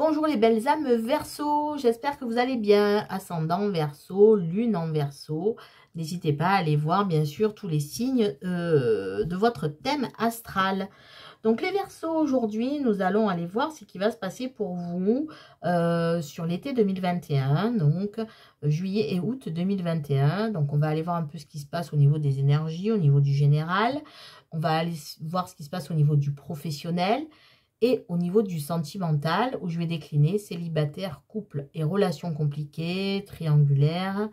Bonjour les belles âmes Verseau, j'espère que vous allez bien. Ascendant Verseau, lune en Verseau. N'hésitez pas à aller voir bien sûr tous les signes de votre thème astral. Donc les Verseaux, aujourd'hui, nous allons aller voir ce qui va se passer pour vous sur l'été 2021, donc juillet et août 2021. Donc on va aller voir un peu ce qui se passe au niveau des énergies, au niveau du général. On va aller voir ce qui se passe au niveau du professionnel. Et au niveau du sentimental, où je vais décliner célibataire, couple et relations compliquées, triangulaires.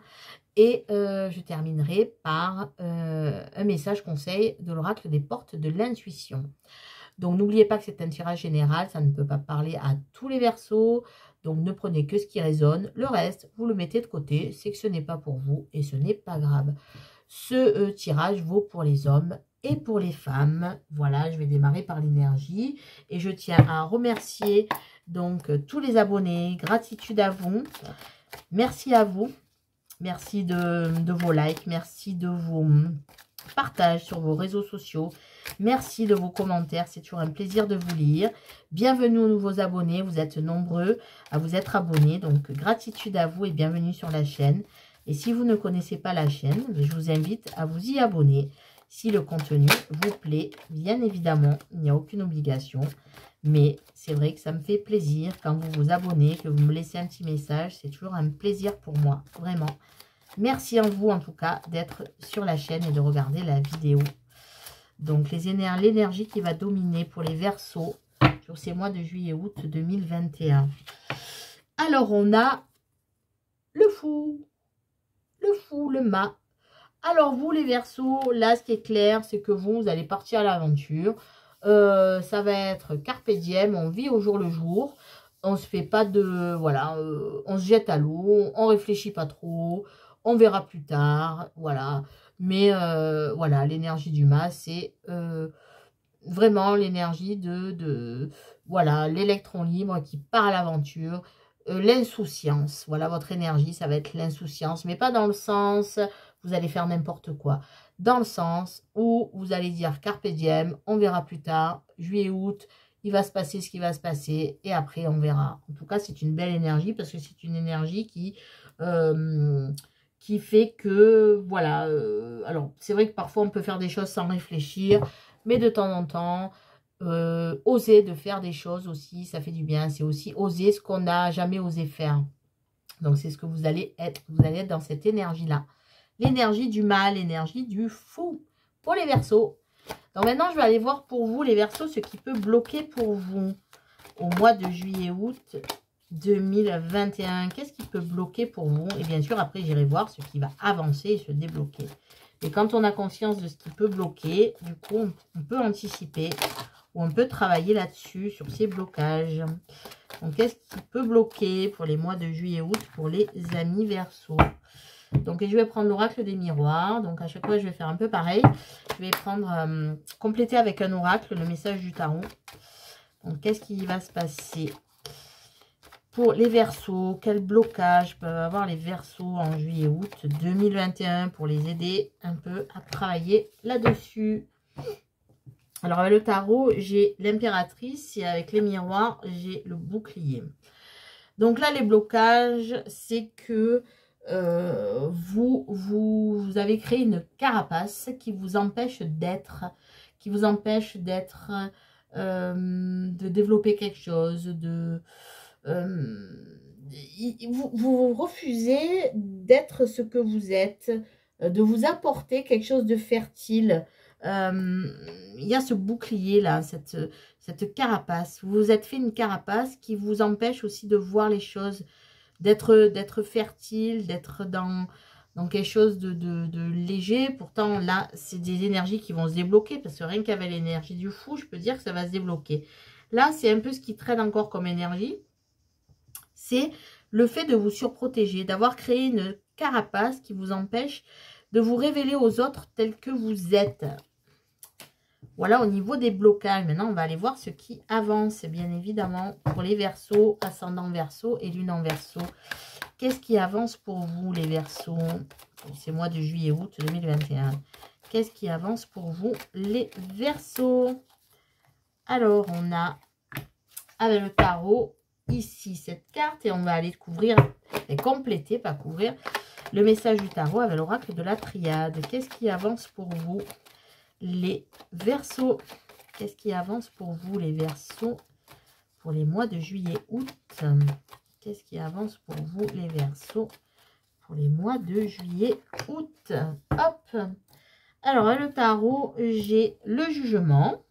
Et je terminerai par un message conseil de l'oracle des portes de l'intuition. Donc n'oubliez pas que c'est un tirage général, ça ne peut pas parler à tous les Verseaux. Donc ne prenez que ce qui résonne. Le reste, vous le mettez de côté, c'est que ce n'est pas pour vous et ce n'est pas grave. Ce tirage vaut pour les hommes et pour les femmes. Voilà, je vais démarrer par l'énergie. Et je tiens à remercier donc tous les abonnés. Gratitude à vous. Merci à vous. Merci de vos likes. Merci de vos partages sur vos réseaux sociaux. Merci de vos commentaires. C'est toujours un plaisir de vous lire. Bienvenue aux nouveaux abonnés. Vous êtes nombreux à vous être abonnés. Donc, gratitude à vous et bienvenue sur la chaîne. Et si vous ne connaissez pas la chaîne, je vous invite à vous y abonner. Si le contenu vous plaît, bien évidemment, il n'y a aucune obligation. Mais c'est vrai que ça me fait plaisir quand vous vous abonnez, que vous me laissez un petit message. C'est toujours un plaisir pour moi, vraiment. Merci à vous, en tout cas, d'être sur la chaîne et de regarder la vidéo. Donc, l'énergie qui va dominer pour les Verseaux sur ces mois de juillet-août 2021. Alors, on a le fou, le mât. Alors, vous, les Verseaux, là, ce qui est clair, c'est que vous allez partir à l'aventure. Ça va être carpe diem, on vit au jour le jour. On se fait pas de... Voilà, on se jette à l'eau, on réfléchit pas trop, on verra plus tard, voilà. Mais voilà, l'énergie du mât, c'est vraiment l'énergie voilà, l'électron libre qui part à l'aventure. L'insouciance, voilà, votre énergie, ça va être l'insouciance, mais pas dans le sens vous allez faire n'importe quoi, dans le sens où vous allez dire carpe diem, on verra plus tard, juillet, août, il va se passer ce qui va se passer, et après on verra. En tout cas, c'est une belle énergie, parce que c'est une énergie qui fait que, voilà, alors c'est vrai que parfois on peut faire des choses sans réfléchir, mais de temps en temps, oser de faire des choses aussi, ça fait du bien. C'est aussi oser ce qu'on n'a jamais osé faire. Donc c'est ce que vous allez être. Vous allez être dans cette énergie-là. L'énergie du mal, l'énergie du fou pour les Verseaux. Donc maintenant, je vais aller voir pour vous, les Verseaux, ce qui peut bloquer pour vous au mois de juillet-août 2021. Qu'est-ce qui peut bloquer pour vous? Et bien sûr, après, j'irai voir ce qui va avancer et se débloquer. Et quand on a conscience de ce qui peut bloquer, du coup, on peut anticiper ou on peut travailler là-dessus, sur ces blocages. Donc, qu'est-ce qui peut bloquer pour les mois de juillet-août pour les amis Verseaux? Donc, je vais prendre l'oracle des miroirs. Donc, à chaque fois, je vais faire un peu pareil. Je vais prendre, compléter avec un oracle le message du tarot. Donc, qu'est-ce qui va se passer pour les Verseaux? Quel blocage peuvent avoir les Verseaux en juillet-août 2021 pour les aider un peu à travailler là-dessus? Alors, avec le tarot, j'ai l'impératrice et avec les miroirs, j'ai le bouclier. Donc là, les blocages, c'est que vous avez créé une carapace qui vous empêche d'être, de développer quelque chose, vous refusez d'être ce que vous êtes, de vous apporter quelque chose de fertile. Il y a ce bouclier là, cette carapace. Vous vous êtes fait une carapace qui vous empêche aussi de voir les choses, d'être fertile, d'être dans quelque chose de léger. Pourtant là, c'est des énergies qui vont se débloquer, parce que rien qu'avec l'énergie du fou, je peux dire que ça va se débloquer. Là, c'est un peu ce qui traîne encore comme énergie. C'est le fait de vous surprotéger, d'avoir créé une carapace qui vous empêche de vous révéler aux autres tels que vous êtes. Voilà au niveau des blocages. Maintenant, on va aller voir ce qui avance, bien évidemment, pour les Verseaux, ascendant Verseau et lune en Verseau. Qu'est-ce qui avance pour vous, les Verseaux, pour ces mois de juillet-août 2021? Qu'est-ce qui avance pour vous, les Verseaux? Alors, on a, avec le tarot, ici cette carte et on va aller couvrir et compléter, pas couvrir, le message du tarot avec l'oracle de la triade. Qu'est-ce qui avance pour vous, les Verseaux? Qu'est-ce qui avance pour vous, les Verseaux, pour les mois de juillet, août? Qu'est-ce qui avance pour vous, les Verseaux, pour les mois de juillet, août? Hop. Alors, le tarot, j'ai le jugement,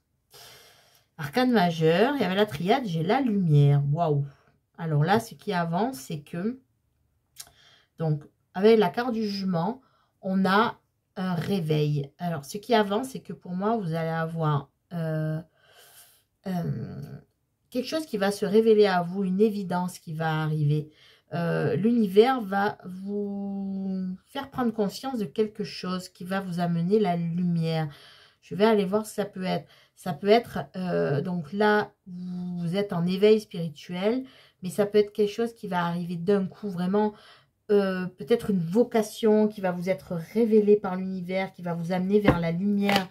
arcane majeur, et avec la triade, j'ai la lumière. Waouh! Alors là, ce qui avance, c'est que, donc, avec la carte du jugement, on a un réveil. Alors, ce qui avance, c'est que pour moi, vous allez avoir quelque chose qui va se révéler à vous, une évidence qui va arriver. L'univers va vous faire prendre conscience de quelque chose qui va vous amener la lumière. Je vais aller voir ce que ça peut être. Ça peut être, donc là, vous êtes en éveil spirituel, mais ça peut être quelque chose qui va arriver d'un coup, vraiment, peut-être une vocation qui va vous être révélée par l'univers, qui va vous amener vers la lumière.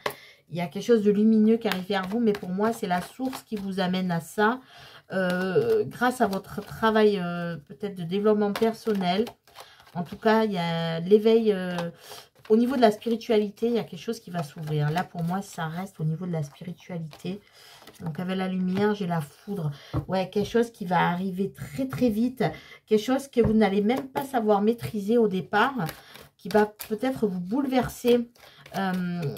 Il y a quelque chose de lumineux qui arrive vers vous, mais pour moi, c'est la source qui vous amène à ça. Grâce à votre travail peut-être de développement personnel. En tout cas, il y a l'éveil au niveau de la spiritualité, il y a quelque chose qui va s'ouvrir. Là, pour moi, ça reste au niveau de la spiritualité. Donc, avec la lumière, j'ai la foudre. Ouais, quelque chose qui va arriver très, très vite. Quelque chose que vous n'allez même pas savoir maîtriser au départ, qui va peut-être vous bouleverser.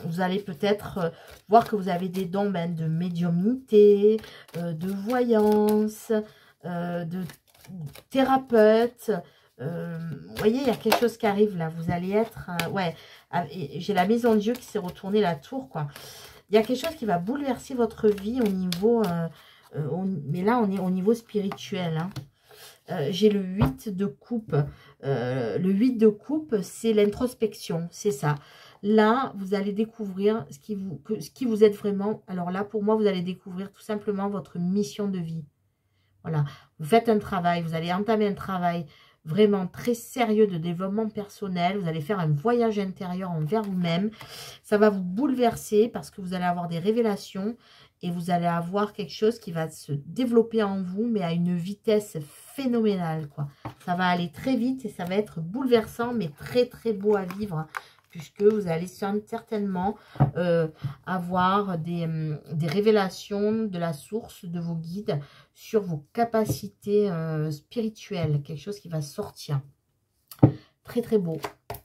Vous allez peut-être voir que vous avez des dons de médiumnité, de voyance, de thérapeute. Vous voyez, il y a quelque chose qui arrive là. Vous allez être... ouais, j'ai la maison de Dieu qui s'est retournée la tour, quoi. Il y a quelque chose qui va bouleverser votre vie au niveau... mais là, on est au niveau spirituel, hein. J'ai le 8 de coupe. Le 8 de coupe, c'est l'introspection, c'est ça. Là, vous allez découvrir ce qui vous aide vraiment. Alors là, pour moi, vous allez découvrir tout simplement votre mission de vie. Voilà, vous faites un travail, vous allez entamer un travail vraiment très sérieux de développement personnel. Vous allez faire un voyage intérieur envers vous-même. Ça va vous bouleverser parce que vous allez avoir des révélations et vous allez avoir quelque chose qui va se développer en vous, mais à une vitesse phénoménale, quoi. Ça va aller très vite et ça va être bouleversant, mais très, très beau à vivre, puisque vous allez certainement avoir des révélations de la source de vos guides sur vos capacités spirituelles, quelque chose qui va sortir. Très très beau,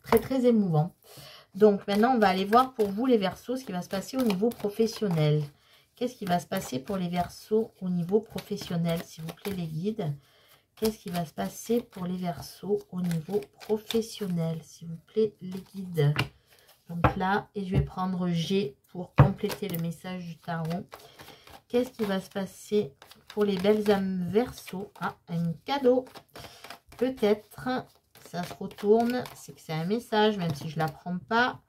très très émouvant. Donc maintenant on va aller voir pour vous les Verseaux ce qui va se passer au niveau professionnel. Qu'est-ce qui va se passer pour les Verseaux au niveau professionnel, s'il vous plaît les guides? Qu'est-ce qui va se passer pour les Verseaux au niveau professionnel, s'il vous plaît, les guides? Donc là, et je vais prendre G pour compléter le message du tarot. Qu'est-ce qui va se passer pour les belles âmes Verseaux? Ah, un cadeau. Peut-être, ça se retourne, c'est que c'est un message, même si je ne l'apprends pas.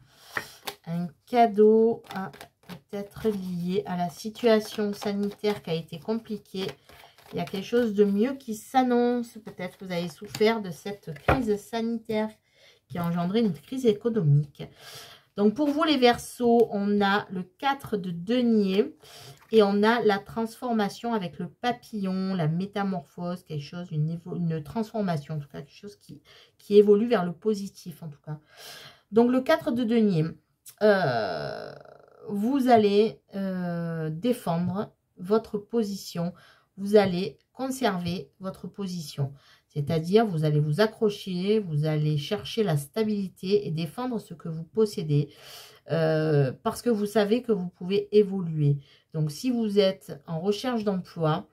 Un cadeau, peut-être lié à la situation sanitaire qui a été compliquée. Il y a quelque chose de mieux qui s'annonce. Peut-être que vous avez souffert de cette crise sanitaire qui a engendré une crise économique. Donc, pour vous, les Verseaux, on a le 4 de denier et on a la transformation avec le papillon, la métamorphose, quelque chose, une transformation, en tout cas, quelque chose qui évolue vers le positif, en tout cas. Donc, le 4 de denier, vous allez défendre votre position. Vous allez conserver votre position. C'est-à-dire, vous allez vous accrocher, vous allez chercher la stabilité et défendre ce que vous possédez. Parce que vous savez que vous pouvez évoluer. Donc, si vous êtes en recherche d'emploi,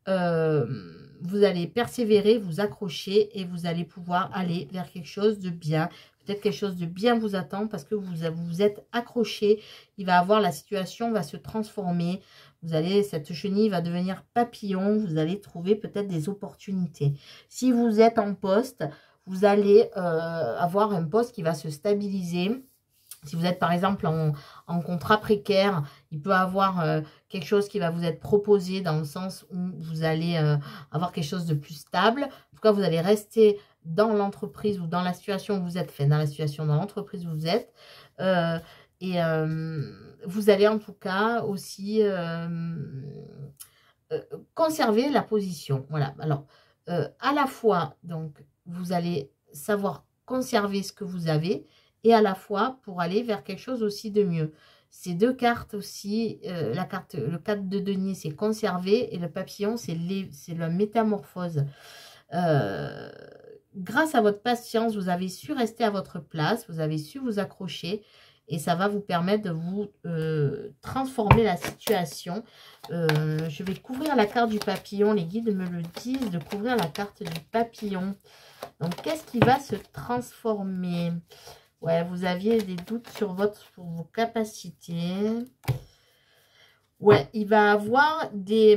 vous allez persévérer, vous accrocher et vous allez pouvoir aller vers quelque chose de bien. Peut-être quelque chose de bien vous attend parce que vous êtes accroché. Il va avoir, la situation va se transformer. Vous allez, cette chenille va devenir papillon. Vous allez trouver peut-être des opportunités. Si vous êtes en poste, vous allez avoir un poste qui va se stabiliser. Si vous êtes par exemple en contrat précaire, il peut avoir quelque chose qui va vous être proposé dans le sens où vous allez avoir quelque chose de plus stable. En tout cas, vous allez rester dans l'entreprise ou dans la situation où vous êtes, dans la situation dans l'entreprise où vous êtes. Vous allez en tout cas aussi conserver la position. Voilà. Alors, à la fois, donc, vous allez savoir conserver ce que vous avez et à la fois pour aller vers quelque chose aussi de mieux. Ces deux cartes aussi, le 4 de denier, c'est conserver et le papillon, c'est la métamorphose. Grâce à votre patience, vous avez su rester à votre place, vous avez su vous accrocher et ça va vous permettre de vous transformer la situation. Je vais couvrir la carte du papillon, les guides me le disent, de couvrir la carte du papillon. Donc, qu'est-ce qui va se transformer? Ouais, vous aviez des doutes sur vos capacités. Ouais, il va avoir des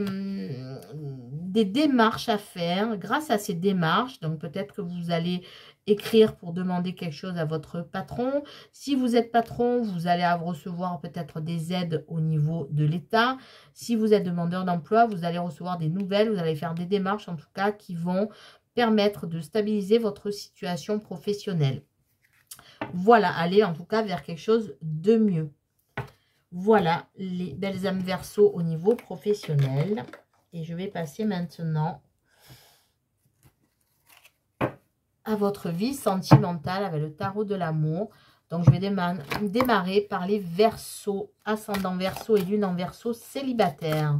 démarches à faire grâce à ces démarches. Donc, peut-être que vous allez écrire pour demander quelque chose à votre patron. Si vous êtes patron, vous allez recevoir peut-être des aides au niveau de l'État. Si vous êtes demandeur d'emploi, vous allez recevoir des nouvelles. Vous allez faire des démarches, en tout cas, qui vont permettre de stabiliser votre situation professionnelle. Voilà, aller en tout cas vers quelque chose de mieux. Voilà les belles âmes Verseau au niveau professionnel. Et je vais passer maintenant à votre vie sentimentale avec le tarot de l'amour. Donc, je vais démarrer par les Verseaux, ascendant Verseau et lune en Verseau célibataires.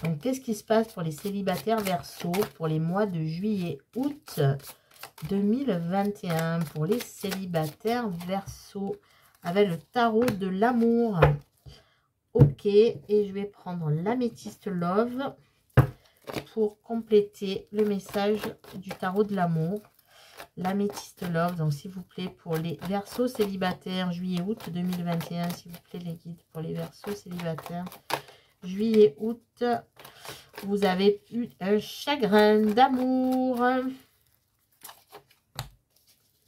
Donc, qu'est-ce qui se passe pour les célibataires Verseau pour les mois de juillet, août 2021? Pour les célibataires Verseau avec le tarot de l'amour. Ok, et je vais prendre l'améthyste Love pour compléter le message du tarot de l'amour. L'améthyste Love, donc s'il vous plaît, pour les Verseaux célibataires, juillet-août 2021, s'il vous plaît, les guides pour les Verseaux célibataires, juillet-août, vous avez eu un chagrin d'amour.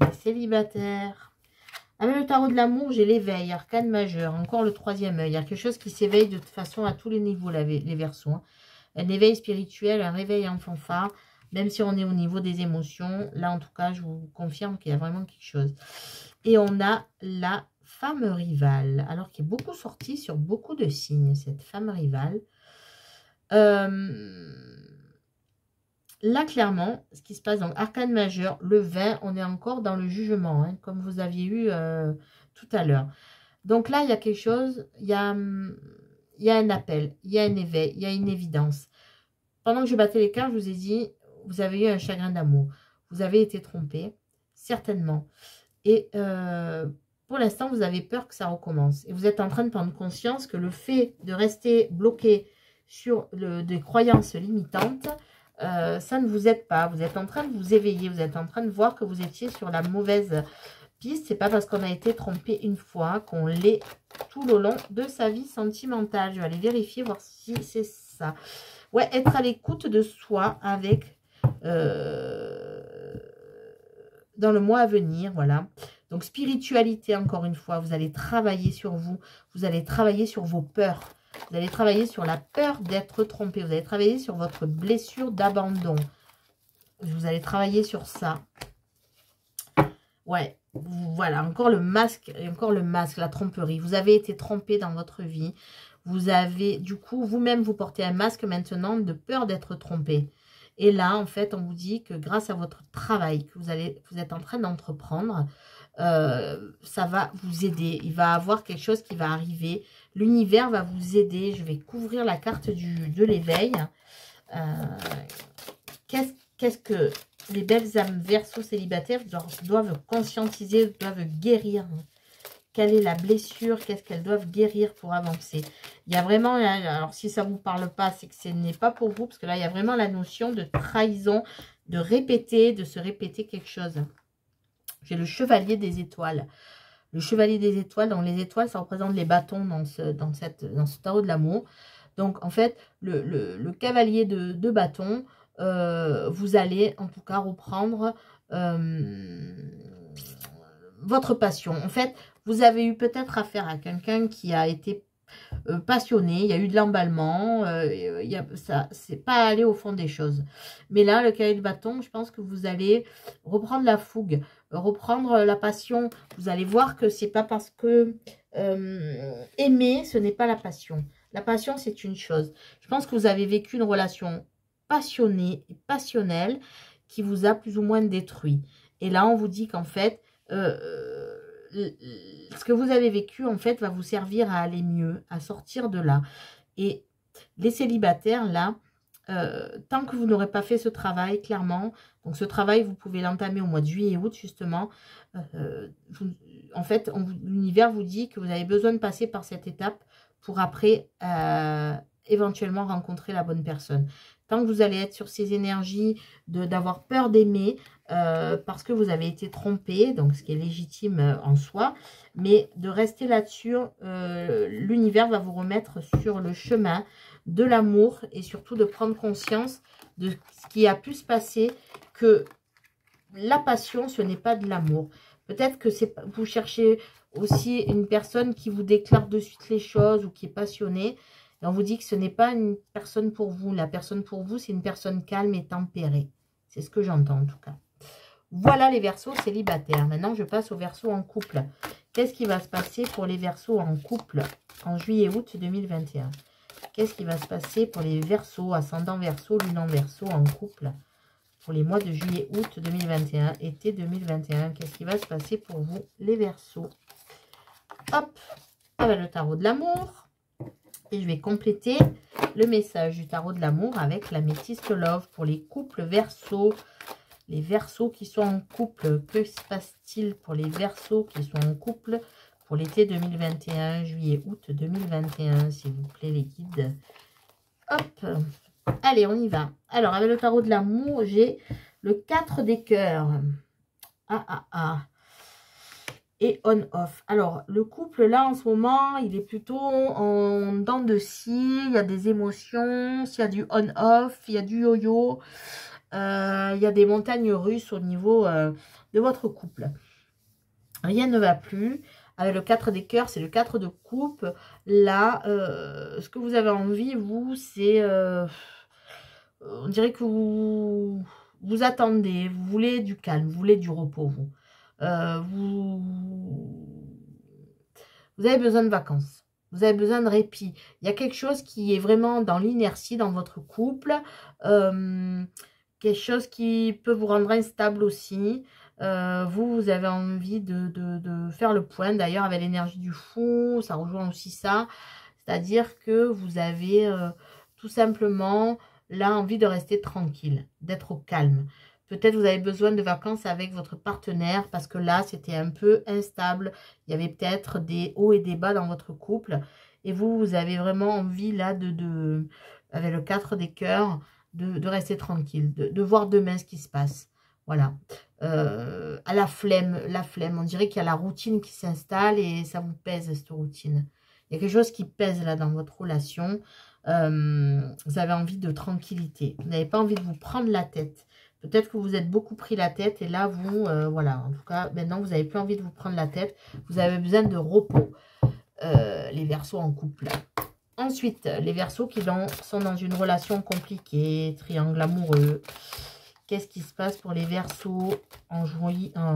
Les célibataires. Avec le tarot de l'amour, j'ai l'éveil, arcane majeur, encore le troisième œil. Il y a quelque chose qui s'éveille de toute façon à tous les niveaux, les Verseaux. Hein. Un éveil spirituel, un réveil en fanfare, même si on est au niveau des émotions. Là, en tout cas, je vous confirme qu'il y a vraiment quelque chose. Et on a la femme rivale, alors qui est beaucoup sortie sur beaucoup de signes, cette femme rivale. Là, clairement, ce qui se passe dans l'arcane majeur, le 20, on est encore dans le jugement, hein, comme vous aviez eu tout à l'heure. Donc là, il y a quelque chose, il y a un appel, il y a un éveil, il y a une évidence. Pendant que je battais les cartes, je vous ai dit, vous avez eu un chagrin d'amour. Vous avez été trompé, certainement. Et pour l'instant, vous avez peur que ça recommence. Et vous êtes en train de prendre conscience que le fait de rester bloqué sur des croyances limitantes, ça ne vous aide pas. Vous êtes en train de vous éveiller. Vous êtes en train de voir que vous étiez sur la mauvaise piste. C'est pas parce qu'on a été trompé une fois qu'on l'est tout le long de sa vie sentimentale. Je vais aller vérifier, voir si c'est ça. Ouais, être à l'écoute de soi avec dans le mois à venir, voilà. Donc, spiritualité, encore une fois, vous allez travailler sur vous. Vous allez travailler sur vos peurs. Vous allez travailler sur la peur d'être trompé. Vous allez travailler sur votre blessure d'abandon. Vous allez travailler sur ça. Ouais, voilà, encore le masque, la tromperie. Vous avez été trompé dans votre vie. Vous avez, du coup, vous-même, vous portez un masque maintenant de peur d'être trompé. Et là, en fait, on vous dit que grâce à votre travail que vous êtes en train d'entreprendre, ça va vous aider. Il va y avoir quelque chose qui va arriver. L'univers va vous aider. Je vais couvrir la carte de l'éveil. Qu'est-ce que les belles âmes Verseau célibataires doivent conscientiser, doivent guérir? Quelle est la blessure? Qu'est-ce qu'elles doivent guérir pour avancer? Il y a vraiment, alors si ça ne vous parle pas, c'est que ce n'est pas pour vous, parce que là, il y a vraiment la notion de trahison, de se répéter quelque chose. J'ai le chevalier des étoiles. Le chevalier des étoiles, donc les étoiles, ça représente les bâtons dans ce tarot de l'amour. Donc, en fait, le cavalier de bâton, vous allez en tout cas reprendre votre passion. En fait, vous avez eu peut-être affaire à quelqu'un qui a été passionné, il y a eu de l'emballement, c'est pas aller au fond des choses. Mais là, le cavalier de bâton, je pense que vous allez reprendre la fougue, reprendre la passion. Vous allez voir que c'est pas parce que aimer, ce n'est pas la passion. La passion, c'est une chose. Je pense que vous avez vécu une relation passionnée et passionnelle qui vous a plus ou moins détruit. Et là, on vous dit qu'en fait, ce que vous avez vécu, en fait, va vous servir à aller mieux, à sortir de là. Et les célibataires, là, tant que vous n'aurez pas fait ce travail, clairement, donc ce travail, vous pouvez l'entamer au mois de juillet et août, justement. En fait, l'univers vous dit que vous avez besoin de passer par cette étape pour après, éventuellement, rencontrer la bonne personne. Tant que vous allez être sur ces énergies d'avoir peur d'aimer, parce que vous avez été trompé, donc ce qui est légitime en soi, mais de rester là-dessus, l'univers va vous remettre sur le chemin de l'amour et surtout de prendre conscience de ce qui a pu se passer, que la passion, ce n'est pas de l'amour. Peut-être que vous cherchez aussi une personne qui vous déclare de suite les choses ou qui est passionnée. Et on vous dit que ce n'est pas une personne pour vous. La personne pour vous, c'est une personne calme et tempérée. C'est ce que j'entends en tout cas. Voilà les Verseaux célibataires. Maintenant, je passe aux Verseaux en couple. Qu'est-ce qui va se passer pour les Verseaux en couple en juillet-août 2021? Qu'est-ce qui va se passer pour les Verseaux, ascendant Verseau, lune en Verseau en couple pour les mois de juillet-août 2021, été 2021? Qu'est-ce qui va se passer pour vous, les Verseaux? Hop, avec le tarot de l'amour. Et je vais compléter le message du tarot de l'amour avec l'améthyste love pour les couples Verseaux. Les Verseaux qui sont en couple, que se passe-t-il pour les Verseaux qui sont en couple pour l'été 2021, juillet-août 2021, s'il vous plaît, les guides. Hop, allez, on y va. Alors, avec le tarot de l'amour, j'ai le 4 des cœurs. Et on-off. Alors, le couple, là, en ce moment, il est plutôt en dents de scie. Il y a des émotions. S'il y a du on-off, il y a du yo-yo. Il y a des montagnes russes au niveau de votre couple. Rien ne va plus. Avec le 4 des cœurs, c'est le 4 de coupe. Là, ce que vous avez envie, vous, c'est... on dirait que vous attendez, vous voulez du calme, vous voulez du repos, vous. Vous avez besoin de vacances. Vous avez besoin de répit. Il y a quelque chose qui est vraiment dans l'inertie dans votre couple. Quelque chose qui peut vous rendre instable aussi. Vous avez envie de faire le point. D'ailleurs, avec l'énergie du fou, ça rejoint aussi ça. C'est-à-dire que vous avez tout simplement là envie de rester tranquille, d'être au calme. Peut-être vous avez besoin de vacances avec votre partenaire parce que là, c'était un peu instable. Il y avait peut-être des hauts et des bas dans votre couple. Et vous avez vraiment envie là avec le 4 des cœurs, de rester tranquille, de voir demain ce qui se passe. Voilà. À la flemme, on dirait qu'il y a la routine qui s'installe et ça vous pèse, cette routine. Il y a quelque chose qui pèse là dans votre relation. Vous avez envie de tranquillité. Vous n'avez pas envie de vous prendre la tête. Peut-être que vous êtes beaucoup pris la tête et là, vous, voilà, en tout cas, maintenant, vous n'avez plus envie de vous prendre la tête. Vous avez besoin de repos, les Verseaux en couple. Ensuite, les Verseaux qui sont dans une relation compliquée, triangle amoureux. Qu'est-ce qui se passe pour les Verseaux en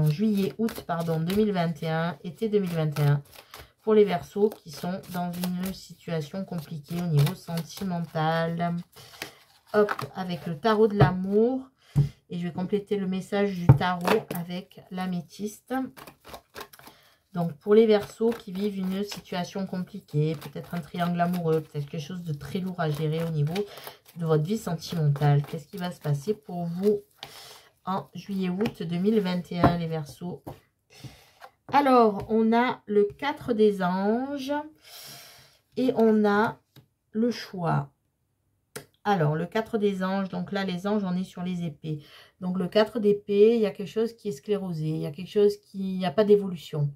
juillet-août, pardon, 2021, été 2021 pour les Verseaux qui sont dans une situation compliquée au niveau sentimental. Hop, avec le tarot de l'amour. Et je vais compléter le message du tarot avec l'améthyste. Donc, pour les Verseaux qui vivent une situation compliquée, peut-être un triangle amoureux, peut-être quelque chose de très lourd à gérer au niveau de votre vie sentimentale. Qu'est-ce qui va se passer pour vous en juillet-août 2021, les Verseaux? Alors, on a le 4 des anges et on a le choix. Alors, le 4 des anges, donc là, les anges, on est sur les épées. Donc, le 4 d'épée, il y a quelque chose qui est sclérosé. Il y a quelque chose qui... Il n'y a pas d'évolution.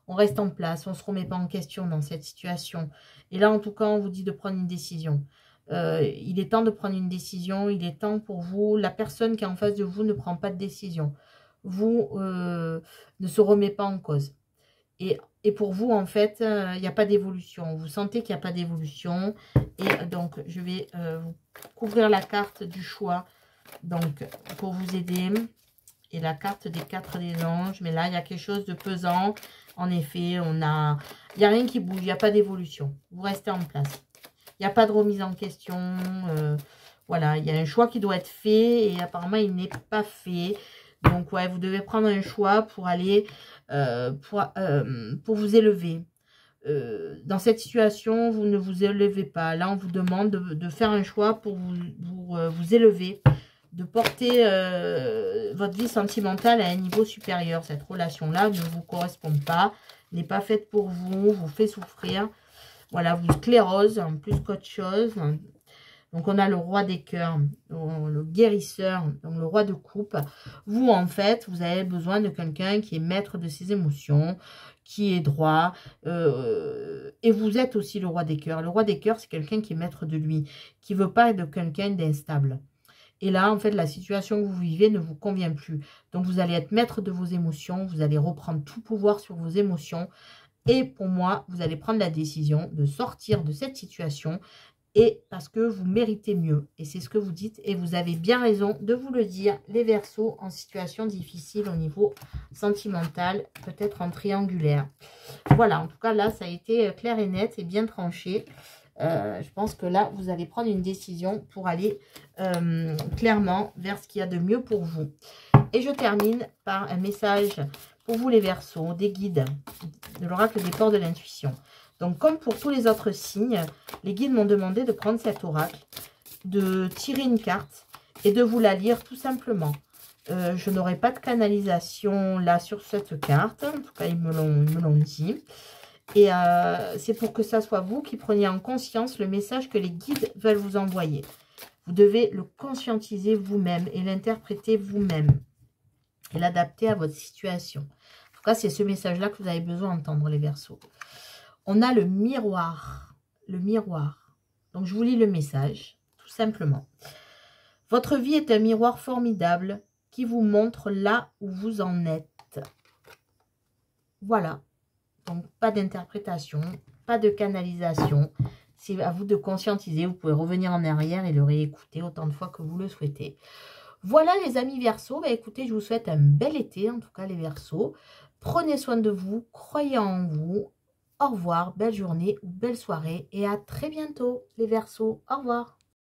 On reste en place, on ne se remet pas en question dans cette situation. Et là, en tout cas, on vous dit de prendre une décision. Il est temps de prendre une décision. Il est temps pour vous. La personne qui est en face de vous ne prend pas de décision. Vous ne se remet pas en cause. Et pour vous, en fait, il n'y a pas d'évolution. Vous sentez qu'il n'y a pas d'évolution. Et donc, je vais vous couvrir la carte du choix. Donc, pour vous aider. Et la carte des 4 des anges. Mais là, il y a quelque chose de pesant. En effet, il n'y a rien qui bouge. Il n'y a pas d'évolution. Vous restez en place. Il n'y a pas de remise en question. Voilà, il y a un choix qui doit être fait et apparemment, il n'est pas fait. Donc, ouais, vous devez prendre un choix pour aller, pour vous élever. Dans cette situation, vous ne vous élevez pas. Là, on vous demande de faire un choix pour vous élever, de porter votre vie sentimentale à un niveau supérieur. Cette relation-là ne vous correspond pas, n'est pas faite pour vous fait souffrir. Voilà, vous sclérose, plus qu'autre chose. Donc, on a le roi des cœurs, le guérisseur, donc le roi de coupe. Vous, en fait, vous avez besoin de quelqu'un qui est maître de ses émotions, qui est droit. Et vous êtes aussi le roi des cœurs. Le roi des cœurs, c'est quelqu'un qui est maître de lui, qui ne veut pas être de quelqu'un d'instable. Et là, en fait, la situation que vous vivez ne vous convient plus. Donc, vous allez être maître de vos émotions. Vous allez reprendre tout pouvoir sur vos émotions. Et pour moi, vous allez prendre la décision de sortir de cette situation. Et parce que vous méritez mieux. Et c'est ce que vous dites. Et vous avez bien raison de vous le dire. Les Verseaux en situation difficile au niveau sentimental. Peut-être en triangulaire. Voilà. En tout cas, là, ça a été clair et net et bien tranché. Je pense que là, vous allez prendre une décision pour aller clairement vers ce qu'il y a de mieux pour vous. Et je termine par un message pour vous les Verseaux, des guides de l'oracle des ports de l'intuition. Donc, comme pour tous les autres signes, les guides m'ont demandé de prendre cet oracle, de tirer une carte et de vous la lire tout simplement. Je n'aurai pas de canalisation là sur cette carte. En tout cas, ils me l'ont dit. Et c'est pour que ça soit vous qui preniez en conscience le message que les guides veulent vous envoyer. Vous devez le conscientiser vous-même et l'interpréter vous-même. Et l'adapter à votre situation. En tout cas, c'est ce message-là que vous avez besoin d'entendre, les Verseaux. On a le miroir. Le miroir. Donc, je vous lis le message, tout simplement. Votre vie est un miroir formidable qui vous montre là où vous en êtes. Voilà. Donc, pas d'interprétation, pas de canalisation. C'est à vous de conscientiser. Vous pouvez revenir en arrière et le réécouter autant de fois que vous le souhaitez. Voilà, les amis Verseaux. Bah, écoutez, je vous souhaite un bel été, en tout cas, les Verseaux. Prenez soin de vous, croyez en vous. Au revoir, belle journée ou belle soirée et à très bientôt les Verseaux. Au revoir.